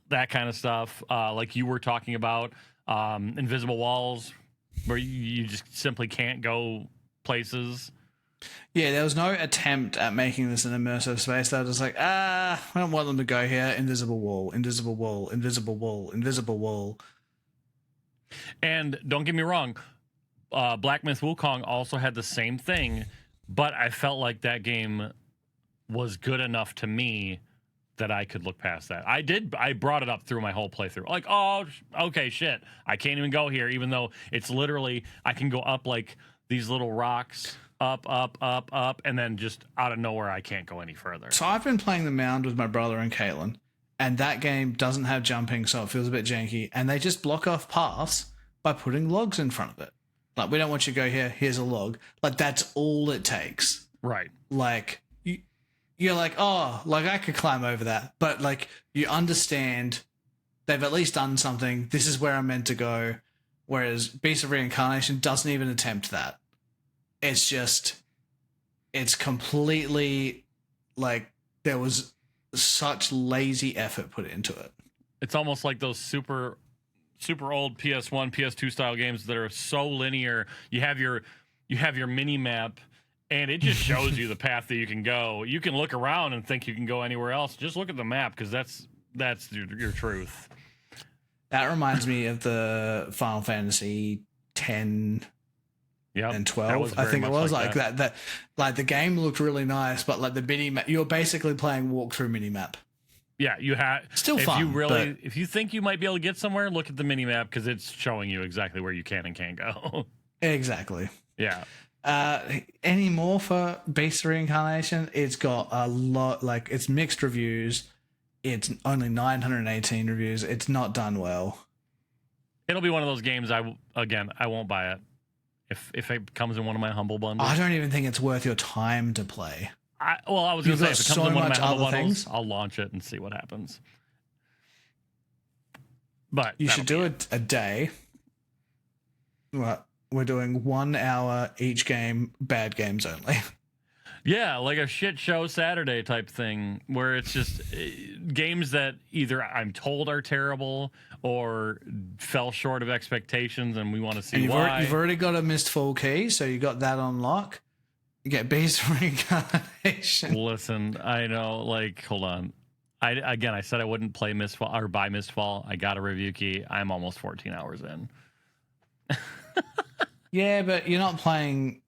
That kind of stuff. Like you were talking about, invisible walls where you just simply can't go places. Yeah, there was no attempt at making this an immersive space. They were just like, I don't want them to go here. Invisible wall, invisible wall, invisible wall, invisible wall. And don't get me wrong, Black Myth Wukong also had the same thing, but I felt like that game was good enough to me that I could look past that. I brought it up through my whole playthrough. Like, oh, okay, shit. I can't even go here, even though it's literally, I can go up like these little rocks, up, and then just out of nowhere, I can't go any further. So I've been playing the Mound with my brother and Caitlin, and that game doesn't have jumping, so it feels a bit janky, and they just block off paths by putting logs in front of it. Like, we don't want you to go here, here's a log. Like, that's all it takes. Right. Like, you're like, oh, like I could climb over that. But like, you understand they've at least done something. This is where I'm meant to go. Whereas Beast of Reincarnation doesn't even attempt that. It's just, it's completely like there was such lazy effort put into it. It's almost like those super old PS1, PS2 style games that are so linear. You have your mini map, and it just shows you the path that you can go. You can look around and think you can go anywhere else. Just look at the map, because that's your truth. That reminds me of the Final Fantasy 10 and 12. I think it was like that. That like the game looked really nice, but like the mini map, you're basically playing walkthrough mini map. Yeah, you have still fun. If you think you might be able to get somewhere, look at the mini map, because it's showing you exactly where you can and can't go. Exactly. Yeah. Any more for Beast Reincarnation? It's got a lot, like, it's mixed reviews. It's only 918 reviews. It's not done well. It'll be one of those games I won't buy it if it comes in one of my humble bundles. I don't even think it's worth your time to play. I was going to say, if it comes in one of my humble bundles, I'll launch it and see what happens. But you should do it a day. What? We're doing 1 hour each game, bad games only. Yeah, like a shit show Saturday type thing, where it's just games that either I'm told are terrible or fell short of expectations, and we want to see why. You've already got a Mistfall key, so you got that on lock. You get Beast Reincarnation. Listen, I know, like, hold on. I said I wouldn't play Mistfall or buy Mistfall. I got a review key. I'm almost 14 hours in. Yeah, but you're not playing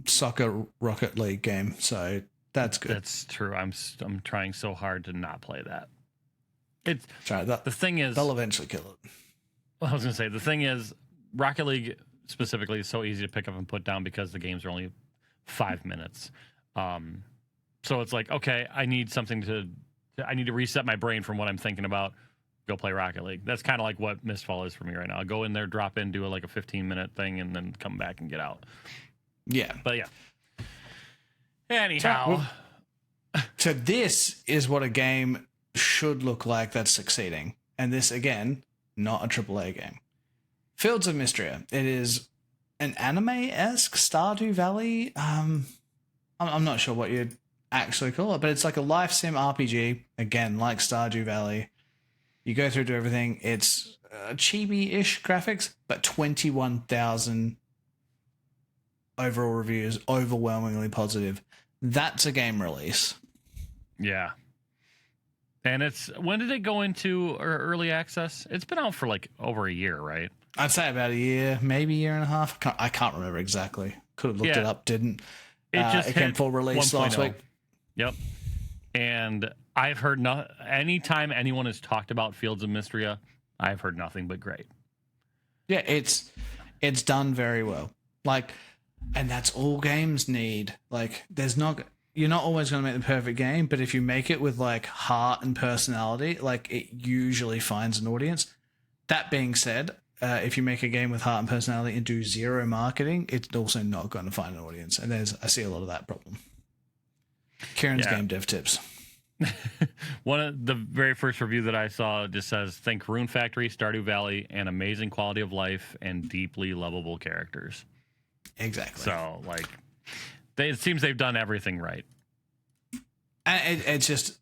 Soccer Rocket League game, so that's good. That's true. I'm trying so hard to not play that. It's try that. The thing is, they'll eventually kill it. Well, I was gonna say, the thing is, Rocket League specifically is so easy to pick up and put down because the games are only 5 minutes. So it's like, okay, I need to reset my brain from what I'm thinking about. Go play Rocket League. That's kind of like what Mistfall is for me right now. I go in there, drop in, do like a 15-minute thing, and then come back and get out. Yeah. But yeah. Anyhow. So this is what a game should look like that's succeeding. And this, again, not a AAA game. Fields of Mystria. It is an anime-esque Stardew Valley. I'm not sure what you'd actually call it, but it's like a life sim RPG. Again, like Stardew Valley. You go through to everything. It's chibi-ish graphics, but 21,000 overall reviews, overwhelmingly positive. That's a game release. Yeah. And when did it go into early access? It's been out for like over a year, right? I'd say about a year, maybe a year and a half. I can't remember exactly. Could have looked it up, didn't. It came full release last week. Yep. And I've heard anytime anyone has talked about Fields of Mystria, I've heard nothing but great. Yeah, it's done very well. Like, and that's all games need. Like, you're not always going to make the perfect game, but if you make it with like heart and personality, like it usually finds an audience. That being said, if you make a game with heart and personality and do zero marketing, it's also not going to find an audience. And I see a lot of that problem. Keirron's game dev tips. One of the very first review that I saw just says, think Rune Factory, Stardew Valley, and amazing quality of life and deeply lovable characters. Exactly. So, like, it seems they've done everything right. And it's just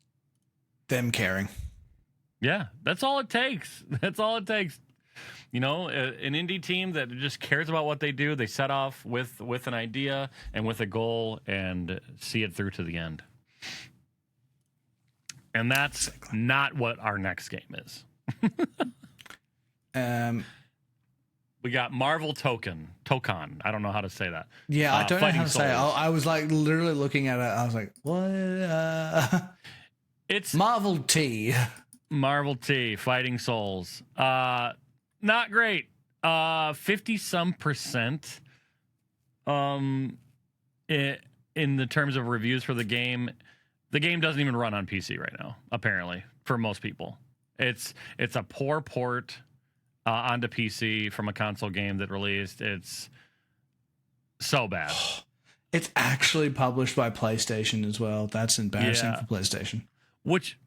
them caring. Yeah, that's all it takes. That's all it takes. You know, an indie team that just cares about what they do. They set off with an idea and with a goal and see it through to the end. And that's not what our next game is. We got Marvel Token. I don't know how to say that. Yeah, I don't know how to say it. Souls. I was like literally looking at it. I was like, what? It's Marvel T. Marvel T. Fighting Souls. Not great. 50-some%. In the terms of reviews for the game doesn't even run on PC right now, apparently, for most people. It's a poor port onto PC from a console game that released. It's so bad. It's actually published by PlayStation as well. That's embarrassing for PlayStation. Which,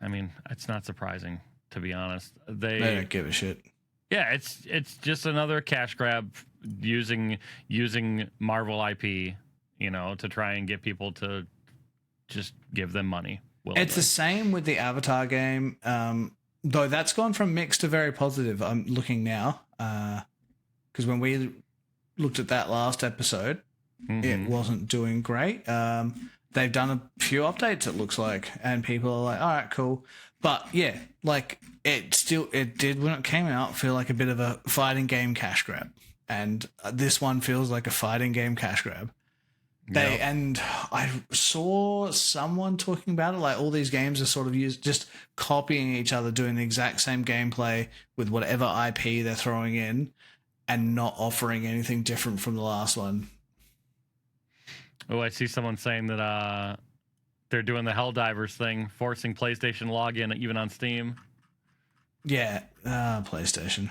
I mean, it's not surprising, to be honest. They don't give a shit. Yeah, it's just another cash grab using Marvel IP, you know, to try and get people to just give them money. Willingly. It's the same with the Avatar game, though that's gone from mixed to very positive. I'm looking now, because when we looked at that last episode, it wasn't doing great. They've done a few updates, it looks like, and people are like, all right, cool. But yeah, like it did when it came out feel like a bit of a fighting game cash grab. And this one feels like a fighting game cash grab. And I saw someone talking about it, like all these games are sort of just copying each other, doing the exact same gameplay with whatever IP they're throwing in and not offering anything different from the last one. Oh, I see someone saying that they're doing the Helldivers thing, forcing PlayStation login even on Steam. Yeah, PlayStation.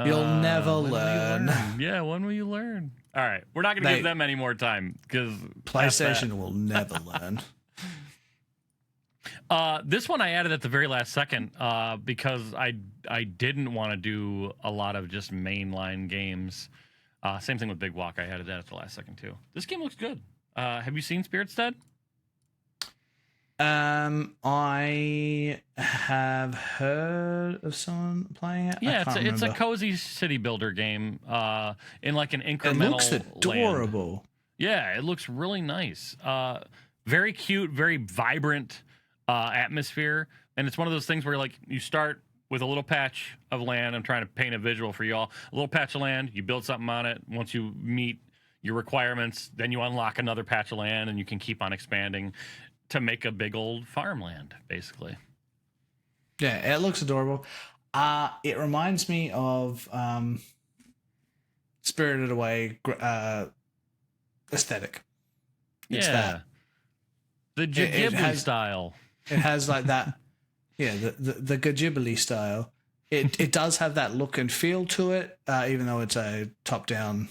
You'll never learn. Yeah, when will you learn? All right, we're not going to give them any more time because PlayStation will never learn. This one I added at the very last second because I didn't want to do a lot of just mainline games. Same thing with Big Walk. I added that at the last second too. This game looks good. Have you seen Spiritstead? I have heard of someone playing it. Yeah, it's a cozy city builder game in like an incremental. It looks adorable. Land. Yeah, it looks really nice. Very cute, very vibrant atmosphere, and it's one of those things where like you start with a little patch of land. I'm trying to paint a visual for y'all. A little patch of land. You build something on it. Once you meet your requirements, then you unlock another patch of land, and you can keep on expanding to make a big old farmland, basically. Yeah, it looks adorable. It reminds me of Spirited Away aesthetic. It's that. The Ghibli style. It has like that. Yeah, the Ghibli style. It does have that look and feel to it, even though it's a top-down.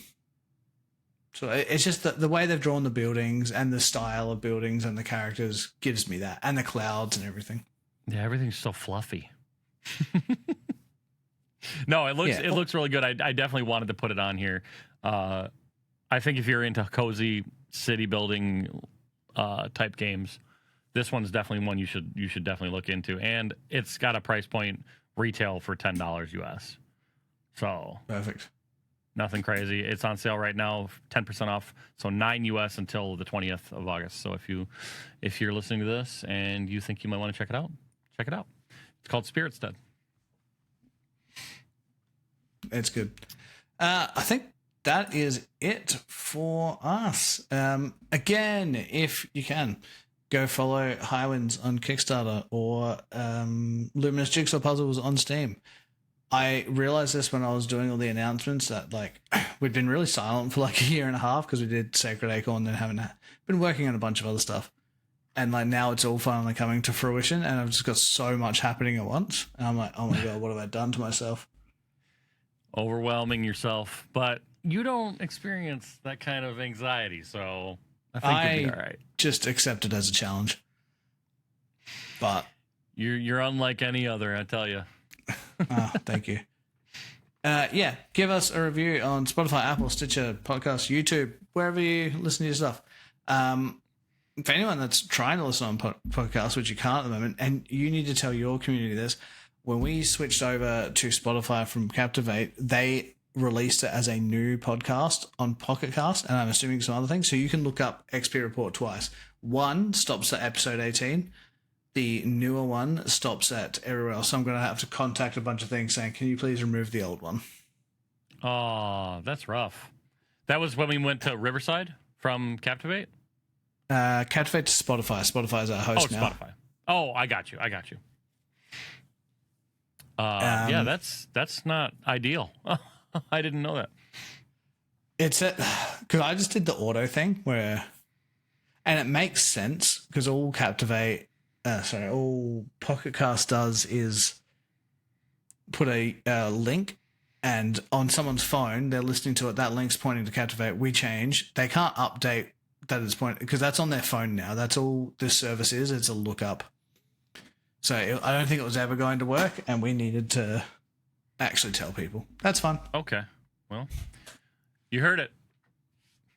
So it's just the way they've drawn the buildings and the style of buildings and the characters gives me that, and the clouds and everything. Yeah, everything's so fluffy. No, it looks really good. I definitely wanted to put it on here. I think if you're into cozy city building type games, this one's definitely one you should definitely look into. And it's got a price point retail for $10 US. So Perfect. Nothing crazy. It's on sale right now, 10% off. So $9 US until the 20th of August. So if you're listening to this and you think you might want to check it out, check it out. It's called Spiritstead. It's good. I think that is it for us. Again, if you can, go follow Highwinds on Kickstarter or Luminous Jigsaw Puzzles on Steam. I realized this when I was doing all the announcements that we'd been really silent for a year and a half because we did Sacred Acorn and then haven't been working on a bunch of other stuff. And now it's all finally coming to fruition and I've just got so much happening at once. And I'm like, oh my God, what have I done to myself? Overwhelming yourself, but you don't experience that kind of anxiety, so I think you'll be all right. Just accept it as a challenge. But you're unlike any other, I tell you. Oh, thank you. Yeah, give us a review on Spotify, Apple, Stitcher, Podcast, YouTube, wherever you listen to your stuff. For anyone that's trying to listen on podcasts, which you can't at the moment, and you need to tell your community this, when we switched over to Spotify from Captivate, they released it as a new podcast on Pocket Cast, and I'm assuming some other things. So you can look up XPReport twice. One stops at episode 18. The newer one stops at everywhere else. So I'm going to have to contact a bunch of things saying, can you please remove the old one? Oh, that's rough. That was when we went to Riverside from Captivate? Captivate to Spotify. Spotify is our host now. Spotify. Oh, I got you. Yeah, that's not ideal. I didn't know that. It's because I just did the auto thing and it makes sense because all Pocket Cast does is put a link, and on someone's phone, they're listening to it. That link's pointing to Captivate. We change. They can't update that it's pointing because that's on their phone now. That's all this service is. It's a lookup. So I don't think it was ever going to work, and we needed to actually tell people. That's fun. Okay, well, you heard it.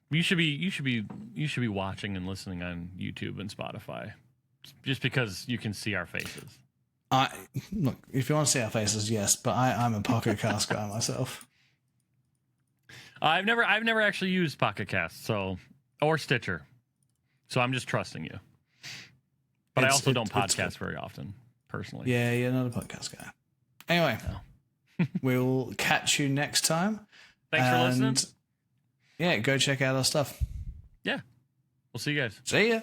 You should be watching and listening on YouTube and Spotify, just because you can see our faces. Look, if you want to see our faces, yes, but I'm a Pocket Cast guy myself. I've never actually used Pocket Cast, or Stitcher, so I'm just trusting you. But I also don't podcast very often, personally. Yeah, you're not a podcast guy. Anyway, we'll catch you next time. Thanks for listening. Yeah, go check out our stuff. Yeah. We'll see you guys. See ya.